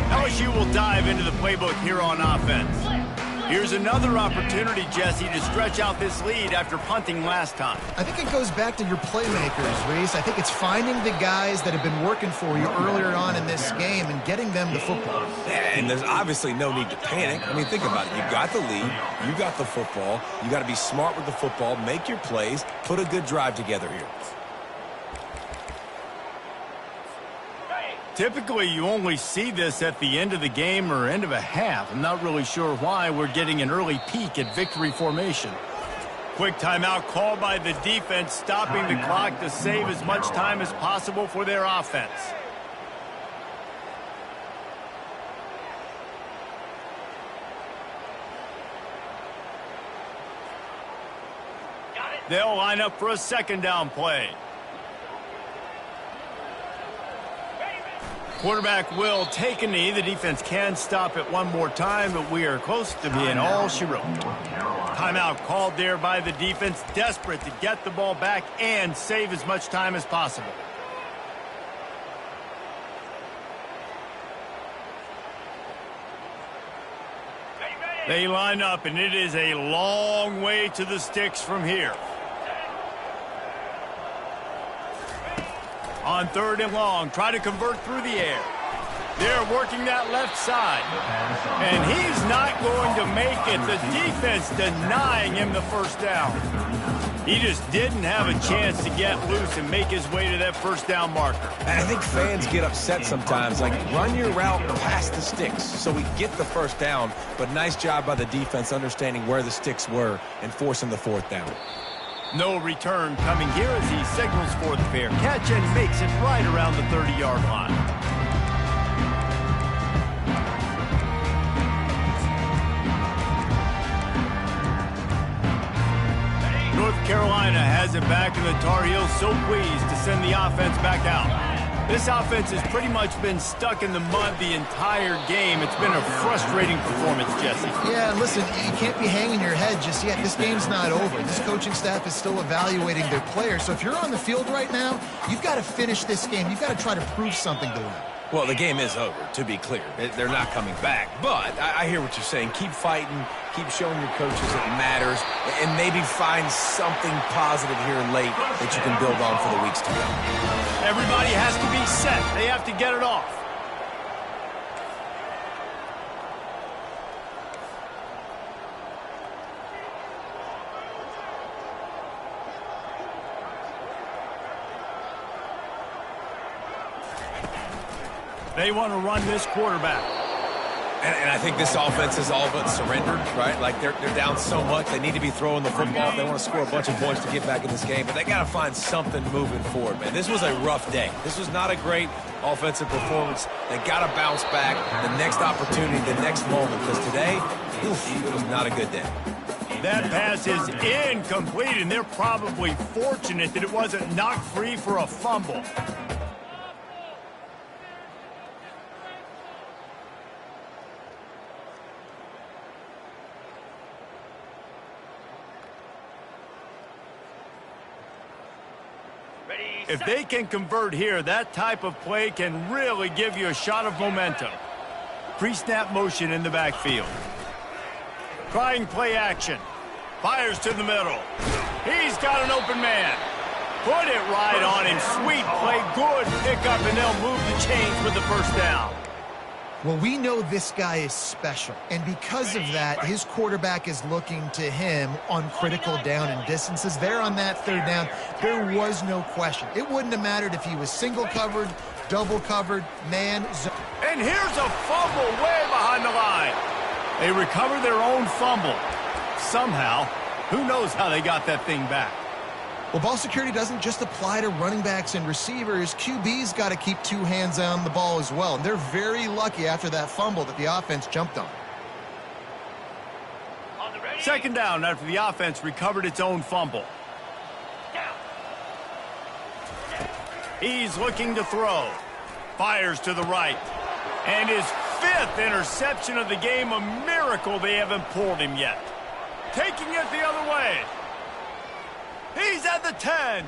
LSU will dive into the playbook here on offense. Here's another opportunity, Jesse, to stretch out this lead after punting last time. I think it goes back to your playmakers, Reese. I think it's finding the guys that have been working for you earlier on in this game and getting them the football. Yeah, and there's obviously no need to panic. I mean, think about it. You got the lead. You got the football. You got to be smart with the football, make your plays, put a good drive together here. Typically, you only see this at the end of the game or end of a half. I'm not really sure why we're getting an early peek at victory formation. Quick timeout called by the defense, stopping the clock to save as much time as possible for their offense. They'll line up for a second down play. Quarterback will take a knee. The defense can stop it one more time, but we are close to being all she wrote. Timeout called there by the defense, desperate to get the ball back and save as much time as possible. They line up, and it is a long way to the sticks from here. On 3rd and long, try to convert through the air. They're working that left side. And he's not going to make it. The defense denying him the first down. He just didn't have a chance to get loose and make his way to that first down marker. And I think fans get upset sometimes. Like, run your route past the sticks so we get the first down. But nice job by the defense understanding where the sticks were and forcing the 4th down. No return coming here as he signals for the fair catch and makes it right around the 30-yard line. North Carolina has it back, and the Tar Heels so pleased to send the offense back out. This offense has pretty much been stuck in the mud the entire game. It's been a frustrating performance, Jesse. Yeah, listen, you can't be hanging your head just yet. This game's not over. This coaching staff is still evaluating their players. So if you're on the field right now, you've got to finish this game. You've got to try to prove something to them. Well, the game is over, to be clear. They're not coming back. But I hear what you're saying. Keep fighting. Keep showing your coaches it matters. And maybe find something positive here late that you can build on for the weeks to come. Everybody has to be set. They have to get it off. They want to run this quarterback. And I think this offense is all but surrendered, right? Like, they're down so much, they need to be throwing the football. They want to score a bunch of points to get back in this game, but they got to find something moving forward, man. This was a rough day. This was not a great offensive performance. They got to bounce back the next opportunity, the next moment, because today, it was not a good day. That pass is incomplete, and they're probably fortunate that it wasn't knocked free for a fumble. If they can convert here, that type of play can really give you a shot of momentum. Pre-snap motion in the backfield. Trying play action. Fires to the middle. He's got an open man. Put it right on him. Sweet play. Good pickup, and they'll move the chains with the first down. Well, we know this guy is special, and because of that, his quarterback is looking to him on critical down and distances. There on that 3rd down, there was no question. It wouldn't have mattered if he was single covered, double covered, man, zone. And here's a fumble way behind the line. They recover their own fumble. Somehow, who knows how they got that thing back. Well, ball security doesn't just apply to running backs and receivers. QB's got to keep 2 hands on the ball as well. And they're very lucky after that fumble that the offense jumped on. Second down after the offense recovered its own fumble. He's looking to throw. Fires to the right. And his 5th interception of the game, a miracle they haven't pulled him yet. Taking it the other way. He's at the 10.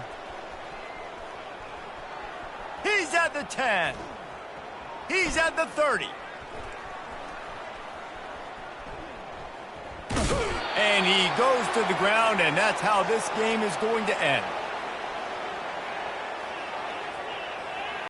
He's at the 10. He's at the 30. And he goes to the ground, and that's how this game is going to end.